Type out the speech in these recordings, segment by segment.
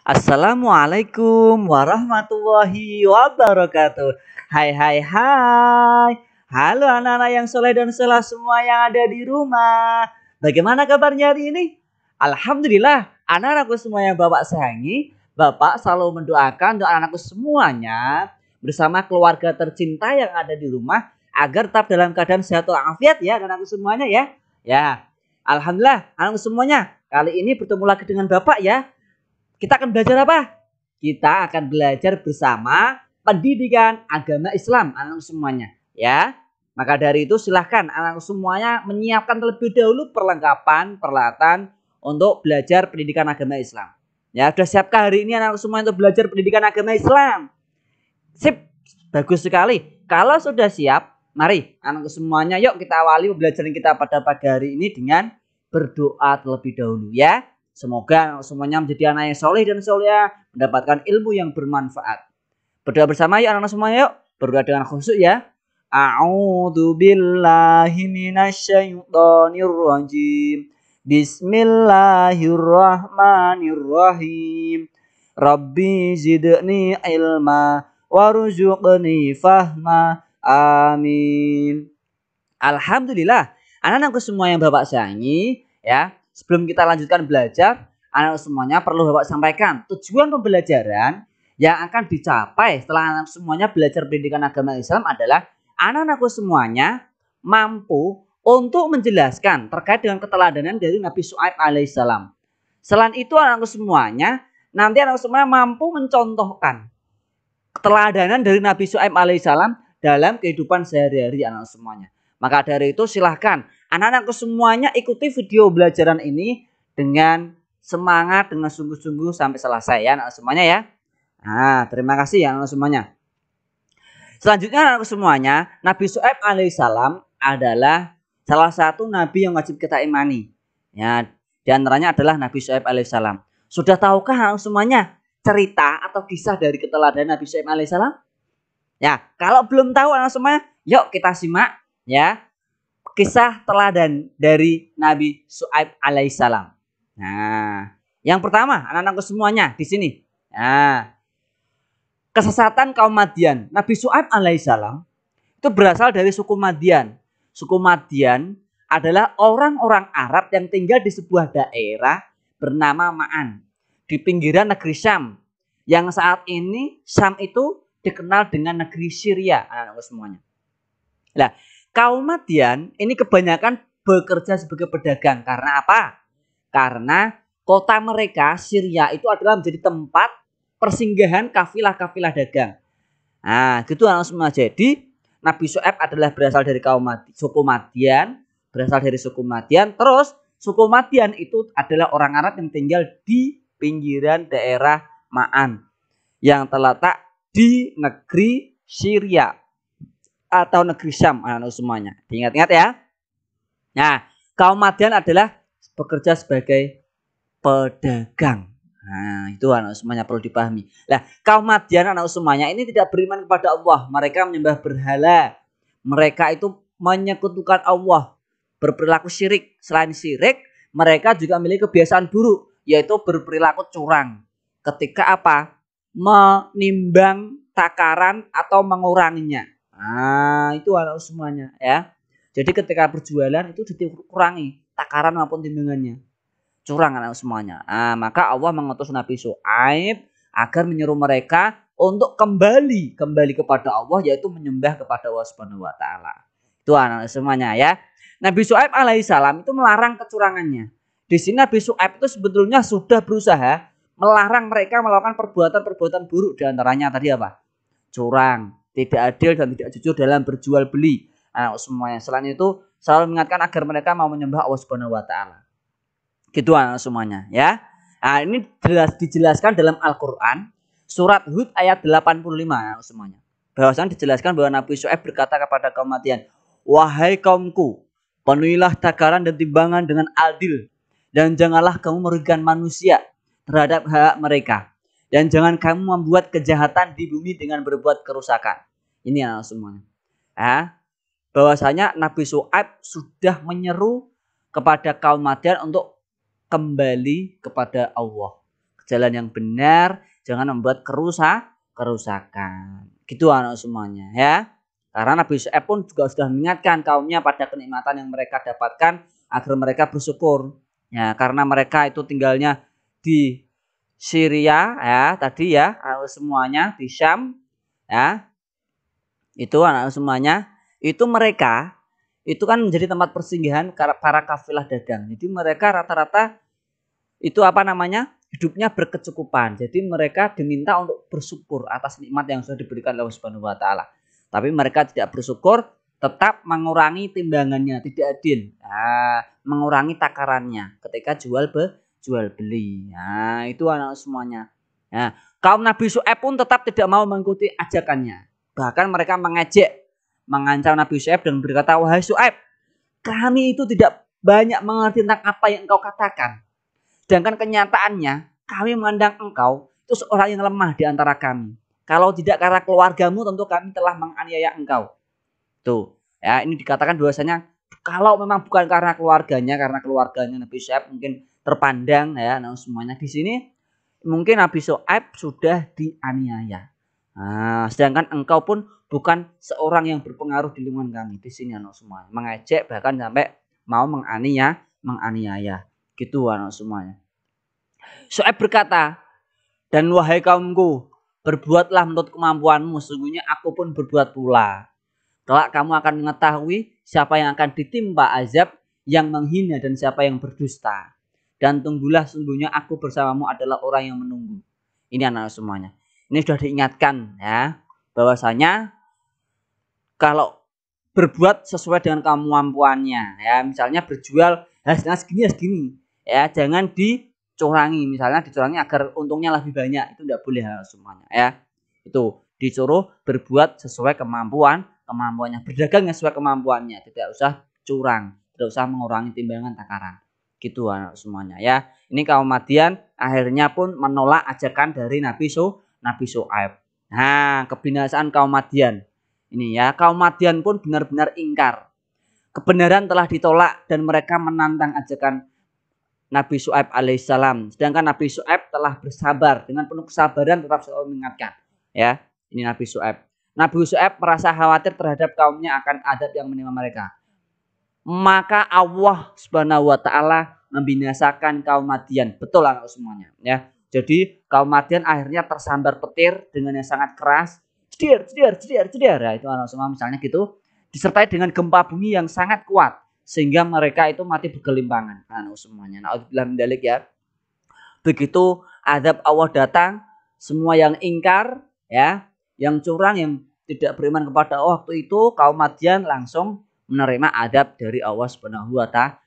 Assalamualaikum warahmatullahi wabarakatuh. Hai hai hai. Halo anak-anak yang soleh dan soleh semua yang ada di rumah. Bagaimana kabarnya hari ini? Alhamdulillah, anak-anakku semua yang Bapak sayangi, Bapak selalu mendoakan doa anakku semuanya bersama keluarga tercinta yang ada di rumah agar tetap dalam keadaan sehat walafiat ya anakku semuanya ya. Ya. Alhamdulillah, anakku semuanya, kali ini bertemu lagi dengan Bapak ya. Kita akan belajar apa? Kita akan belajar bersama pendidikan agama Islam anak semuanya ya. Maka dari itu silahkan anak semuanya menyiapkan terlebih dahulu perlengkapan peralatan untuk belajar pendidikan agama Islam. Ya, sudah siapkah hari ini anak semua untuk belajar pendidikan agama Islam? Sip, bagus sekali. Kalau sudah siap, mari anak semuanya yuk kita awali pembelajaran kita pada pagi hari ini dengan berdoa terlebih dahulu ya. Semoga semuanya menjadi anak yang soleh dan soleh, mendapatkan ilmu yang bermanfaat. Berdoa bersama yuk anak-anak semuanya yuk. Berdoa dengan khusyuk ya. A'udzu billahi minasyaitonir rajim. Bismillahirrahmanirrahim. Rabbi zidni ilma warzuqni fahma. Amin. Alhamdulillah. Anak-anakku semua yang Bapak sayangi ya. Sebelum kita lanjutkan belajar, anak semuanya perlu Bapak sampaikan tujuan pembelajaran yang akan dicapai setelah anak semuanya belajar pendidikan agama Islam adalah anak-anakku semuanya mampu untuk menjelaskan terkait dengan keteladanan dari Nabi Syuaib alaihissalam. Selain itu anak semuanya nanti anak semuanya mampu mencontohkan keteladanan dari Nabi Syuaib alaihissalam dalam kehidupan sehari-hari anak semuanya. Maka dari itu silahkan anak-anakku semuanya ikuti video belajaran ini dengan semangat, dengan sungguh-sungguh sampai selesai ya anak semuanya ya. Nah, terima kasih ya anak semuanya. Selanjutnya anak semuanya, Nabi Syuaib alaihissalam adalah salah satu nabi yang wajib kita imani. Ya, di antaranya adalah Nabi Syuaib alaihissalam. Sudah tahukah anak semuanya cerita atau kisah dari keteladanan Nabi Syuaib alaihissalam? Ya, kalau belum tahu anak semuanya, yuk kita simak ya kisah teladan dari Nabi Syuaib alaihissalam. Nah, yang pertama anak-anakku semuanya di sini. Nah, kesesatan kaum Madian. Nabi Syuaib alaihissalam itu berasal dari suku Madian. Suku Madian adalah orang-orang Arab yang tinggal di sebuah daerah bernama Ma'an di pinggiran negeri Syam. Yang saat ini Syam itu dikenal dengan negeri Syria, anak-anakku semuanya. Nah, kaum Madian ini kebanyakan bekerja sebagai pedagang. Karena apa? Karena kota mereka, Syria, itu adalah menjadi tempat persinggahan kafilah-kafilah dagang. Nah, gitu anak semua. Jadi, Nabi Syuaib adalah berasal dari suku Madian. Berasal dari suku Madian. Terus, suku Madian itu adalah orang Arab yang tinggal di pinggiran daerah Ma'an. Yang terletak di negeri Syria atau negeri Syam anak-anak semuanya. Diingat-ingat ya. Nah, kaum Madian adalah bekerja sebagai pedagang. Nah, itu anak semuanya perlu dipahami. Nah, kaum Madian anak semuanya ini tidak beriman kepada Allah. Mereka menyembah berhala. Mereka itu menyekutukan Allah, berperilaku syirik. Selain syirik, mereka juga memiliki kebiasaan buruk, yaitu berperilaku curang. Ketika apa? Menimbang takaran atau menguranginya. Nah, itu anak semuanya ya. Jadi ketika berjualan itu dikurangi takaran maupun timbangannya. Curang anak semuanya. Nah, maka Allah mengutus Nabi Syuaib agar menyeru mereka untuk kembali kepada Allah, yaitu menyembah kepada Allah Subhanahu wa taala. Itu anak semuanya ya. Nabi Syuaib alaihissalam itu melarang kecurangannya. Di sini Nabi Syuaib itu sebetulnya sudah berusaha melarang mereka melakukan perbuatan-perbuatan buruk, di antaranya tadi apa? Curang, tidak adil dan tidak jujur dalam berjual beli. Anak semuanya. Selain itu selalu mengingatkan agar mereka mau menyembah Allah Subhanahu wa taala. Gitu anak semuanya ya. Nah, ini dijelaskan dalam Al-Qur'an surat Hud ayat 85 anak semuanya. Bahwasanya dijelaskan bahwa Nabi Syuaib berkata kepada kaum Madian, "Wahai kaumku, penuhilah takaran dan timbangan dengan adil dan janganlah kamu merugikan manusia terhadap hak mereka. Dan jangan kamu membuat kejahatan di bumi dengan berbuat kerusakan." Ini anak semuanya. Bahwasanya Nabi Syuaib sudah menyeru kepada kaum Madian untuk kembali kepada Allah. jalan yang benar, jangan membuat kerusakan. Gitu anak semuanya ya. Karena Nabi Syuaib pun juga sudah mengingatkan kaumnya pada kenikmatan yang mereka dapatkan agar mereka bersyukur. Ya, karena mereka itu tinggalnya di Syria ya, tadi ya, semuanya di Syam ya. Itu anak semuanya, itu mereka itu kan menjadi tempat persinggahan para kafilah dagang. Jadi mereka rata-rata itu apa namanya? Hidupnya berkecukupan. Jadi mereka diminta untuk bersyukur atas nikmat yang sudah diberikan Allah Subhanahu wa taala. Tapi mereka tidak bersyukur, tetap mengurangi timbangannya, tidak adil. Nah, mengurangi takarannya ketika jual beli. Nah, itu anak semuanya. Nah, kaum Nabi Syuaib pun tetap tidak mau mengikuti ajakannya. Bahkan mereka mengejek, mengancam Nabi Syuaib dan berkata, "Wahai Syuaib, kami itu tidak banyak mengerti tentang apa yang engkau katakan. Sedangkan kenyataannya kami memandang engkau itu seorang yang lemah di antara kami. Kalau tidak karena keluargamu tentu kami telah menganiaya engkau." Tuh, ya ini dikatakan bahwasanya kalau memang bukan karena keluarganya Nabi Syuaib mungkin terpandang ya, nah semuanya di sini mungkin Nabi Syuaib sudah dianiaya. Nah, sedangkan engkau pun bukan seorang yang berpengaruh di lingkungan kami. Di sini anak semuanya mengejek bahkan sampai mau menganiaya. Gitu anak semuanya. Syuaib berkata, "Dan wahai kaumku, berbuatlah menurut kemampuanmu, sesungguhnya aku pun berbuat pula. Kelak kamu akan mengetahui siapa yang akan ditimpa azab yang menghina dan siapa yang berdusta. Dan tunggulah, sungguhnya aku bersamamu adalah orang yang menunggu." Ini anak semuanya. Ini sudah diingatkan ya, bahwasanya kalau berbuat sesuai dengan kemampuannya ya, misalnya berjual hasilnya segini ya, jangan dicurangi, misalnya dicurangi agar untungnya lebih banyak, itu tidak boleh semuanya ya. Itu disuruh berbuat sesuai kemampuannya, berdagang sesuai kemampuannya, tidak usah curang, tidak usah mengurangi timbangan takaran. Gitu anak semuanya ya. Ini kaum Madian akhirnya pun menolak ajakan dari Nabi Syuaib. Nah, kebinasaan kaum Madian. Ini ya, kaum Madian pun benar-benar ingkar. Kebenaran telah ditolak dan mereka menantang ajakan Nabi Syuaib alaihissalam. Sedangkan Nabi Syuaib telah bersabar, dengan penuh kesabaran tetap selalu mengingatkan. Ya, ini Nabi Syuaib. Nabi Syuaib merasa khawatir terhadap kaumnya akan adab yang menimpa mereka. Maka Allah Subhanahu wa taala membinasakan kaum Madian. Betul lah semuanya ya. Jadi kaum Madian akhirnya tersambar petir dengan yang sangat keras. Ceder. Ya, itu anak semua misalnya gitu. Disertai dengan gempa bumi yang sangat kuat sehingga mereka itu mati bergelimpangan. Anak semuanya. Nauzubillah min dzalik ya. Begitu azab Allah datang, semua yang ingkar ya, yang curang, yang tidak beriman kepada Allah waktu itu, kaum Madian langsung menerima adab dari Allah Subhanahu wa taala.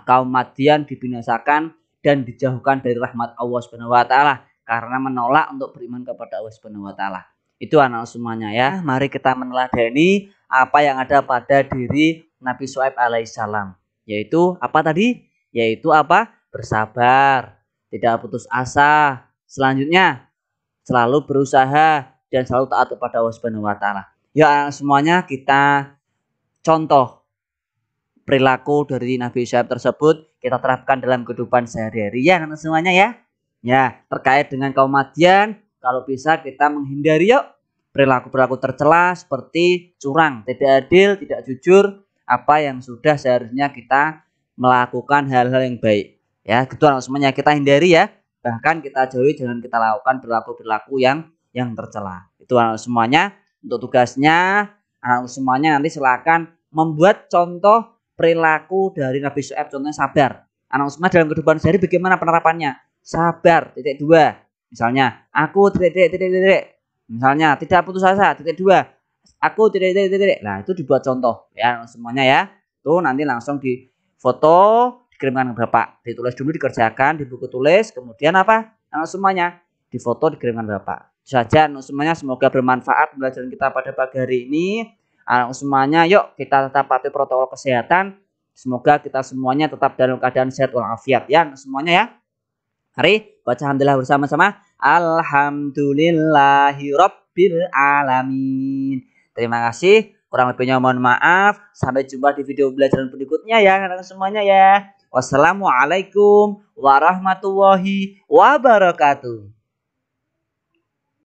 Kaum Madian dibinasakan dan dijauhkan dari rahmat Allah Subhanahu wa taala karena menolak untuk beriman kepada Allah Subhanahu wa taala. Itu anak semuanya ya. Mari kita meneladani apa yang ada pada diri Nabi Syuaib alaihissalam. Yaitu apa tadi? Yaitu apa? Bersabar, tidak putus asa. Selanjutnya selalu berusaha dan selalu taat kepada Allah Subhanahu wa taala. Ya semuanya kita contoh perilaku dari Nabi Syuaib tersebut kita terapkan dalam kehidupan sehari-hari ya semuanya ya. Ya, terkait dengan kaum Madian, kalau bisa kita menghindari yuk perilaku-perilaku tercela seperti curang, tidak adil, tidak jujur, apa yang sudah seharusnya kita melakukan hal-hal yang baik. Ya, gitu semuanya kita hindari ya. Bahkan kita jauhi, jangan kita lakukan perilaku-perilaku yang tercela. Itu semuanya untuk tugasnya. Semuanya nanti silakan membuat contoh perilaku dari Nabi Syuaib, contohnya sabar. Anak semua dalam kehidupan sehari bagaimana penerapannya? Sabar, titik 2. Misalnya, aku titik. Misalnya, tidak putus asa, titik 2. Aku titik. Nah, itu dibuat contoh ya semuanya ya. Tuh nanti langsung di foto, dikirimkan ke Bapak. Ditulis dulu, dikerjakan di buku tulis, kemudian apa? Anak semuanya difoto, dikirimkan ke Bapak. Saja semuanya, semoga bermanfaat pembelajaran kita pada pagi hari ini. Anak semuanya, yuk kita tetap patuhi protokol kesehatan. Semoga kita semuanya tetap dalam keadaan sehat walafiat ya semuanya ya. Mari baca alhamdulillah bersama-sama. Alhamdulillahirabbil alamin. Terima kasih. Kurang lebihnya mohon maaf. Sampai jumpa di video pembelajaran berikutnya ya anak semuanya ya. Wassalamualaikum warahmatullahi wabarakatuh.